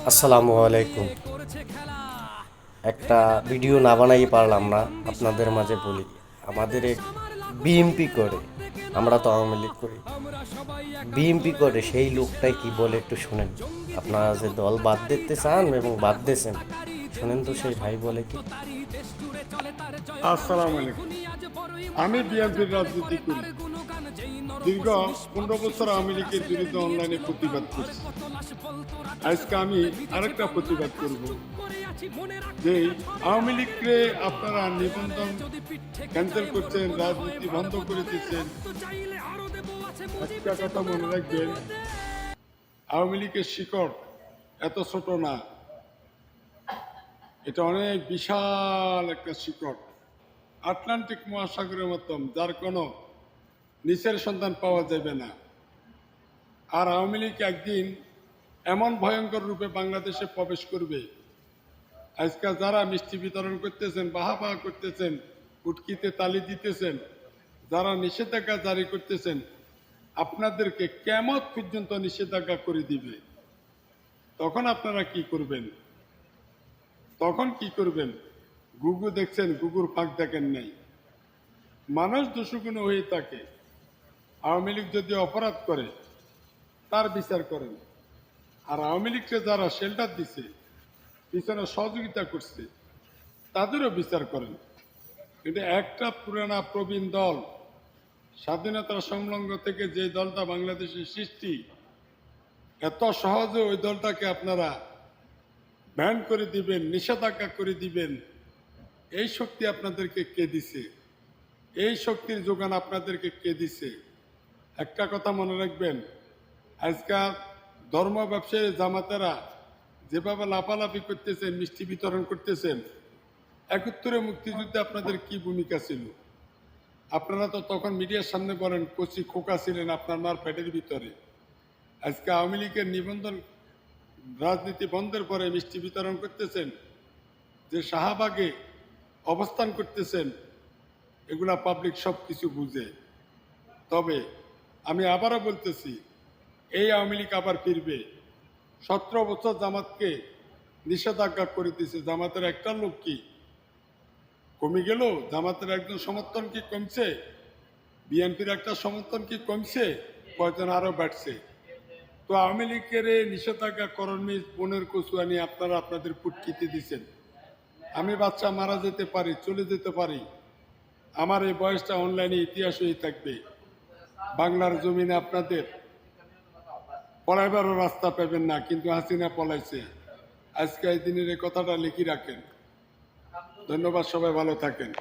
আসসালামু আলাইকুম। একটা ভিডিও না বানাই পারলাম না, আপনাদের মাঝে বলি। আমাদের এক বিএমপি করে, আমরা তো আওয়ামী লীগ করি, বিএমপি করে সেই লোকটাই কি বলে একটু শুনেন। আপনারা যে দল বাদ দিতে চান এবং বাদ দিয়েছেন, শুনেন তো সেই ভাই বলে কি। আসসালামু আলাইকুম। আমি বিএনপির রাজনীতি করি। দীর্ঘ 15 বছর আওয়ামী লীগের বিরুদ্ধে অনলাইনে প্রতিবাদ করছি। আজকে আমি আরেকটা প্রতিবাদ করব যে আওয়ামী লীগকে আপনারা নিবন্ধন ক্যান্সেল করছেন, রাজনীতি বন্ধ করে দিচ্ছেন। একটা কথা মনে রাখবেন, আওয়ামী লীগের শিকড় এত ছোট না, এটা অনেক বিশাল একটা শিকড়, আটলান্টিক মহাসাগরের মতন, যার কোনো নিচের সন্ধান পাওয়া যাবে না। আর আওয়ামী লীগ একদিন এমন ভয়ঙ্কর রূপে বাংলাদেশে প্রবেশ করবে, আজকাল যারা মিষ্টি বিতরণ করতেছেন, বাহা করতেছেন, উটকিতে তালি দিতেছেন, যারা নিষেধাজ্ঞা জারি করতেছেন, আপনাদেরকে কিয়ামত পর্যন্ত নিষেধাজ্ঞা করে দিবে। তখন আপনারা কি করবেন? তখন কি করবেন? গুগু দেখছেন, গুগুর ফাঁক দেখেন নাই। মানুষ দোষগুণ হয়ে থাকে। আওয়ামী লীগ যদি অপরাধ করে তার বিচার করেন, আর আওয়ামী লীগকে যারা শেল্টার দিছে, পিছনে সহযোগিতা করছে, তাদেরও বিচার করেন। কিন্তু একটা পুরানা প্রবীণ দল, স্বাধীনতার সংলগ্ন থেকে যে দলটা বাংলাদেশের সৃষ্টি, এত সহজে ওই দলটাকে আপনারা ব্যান করে দিবেন, নিষেধাজ্ঞা করে দিবেন, এই শক্তি আপনাদেরকে কে দিছে? এই শক্তির যোগান আপনাদেরকে কে দিছে? একটা কথা মনে রাখবেন, আজকাল ধর্ম ব্যবসায়ী জামাতেরা যেভাবে লাফালাফি করতেছেন, মিষ্টি বিতরণ করতেছেন, 71 মুক্তিযুদ্ধে আপনাদের কি ভূমিকা ছিল? আপনারা তো তখন মিডিয়ার সামনে বলেন কচি খোকা ছিলেন আপনার মার পেটের ভিতরে। আজকে আওয়ামী লীগের নিবন্ধন রাজনীতি বন্ধের পরে মিষ্টি বিতরণ করতেছেন, যে শাহবাগে অবস্থান করতেছেন, এগুলা পাবলিক সব কিছু বুঝে। তবে আমি আবারও বলতেছি, এই আওয়ামী লীগ আবার ফিরবে। 17 বছর জামাতকে নিষেধাজ্ঞা করে দিয়েছে, জামাতের একটা লোক কি কমে গেল? জামাতের একজন সমর্থন কি কমছে? বিএনপির একটা সমর্থন কি কমছে? কয়জন আরো বাড়ছে। তো আওয়ামী লীগের নিষেধাজ্ঞা করণী বোনের কচুয়ানি আপনারা আপনাদের পুটকিতে দিচ্ছেন। আমি বাচ্চা মারা যেতে পারি, চলে যেতে পারি, আমার এই বয়সটা অনলাইনে ইতিহাস হয়ে থাকবে। বাংলার জমিনে আপনাদের পলাইবারও রাস্তা পাবেন না, কিন্তু হাসিনা পলাইছে। আজকে এই দিনের এই কথাটা লিখে রাখেন। ধন্যবাদ, সবাই ভালো থাকেন।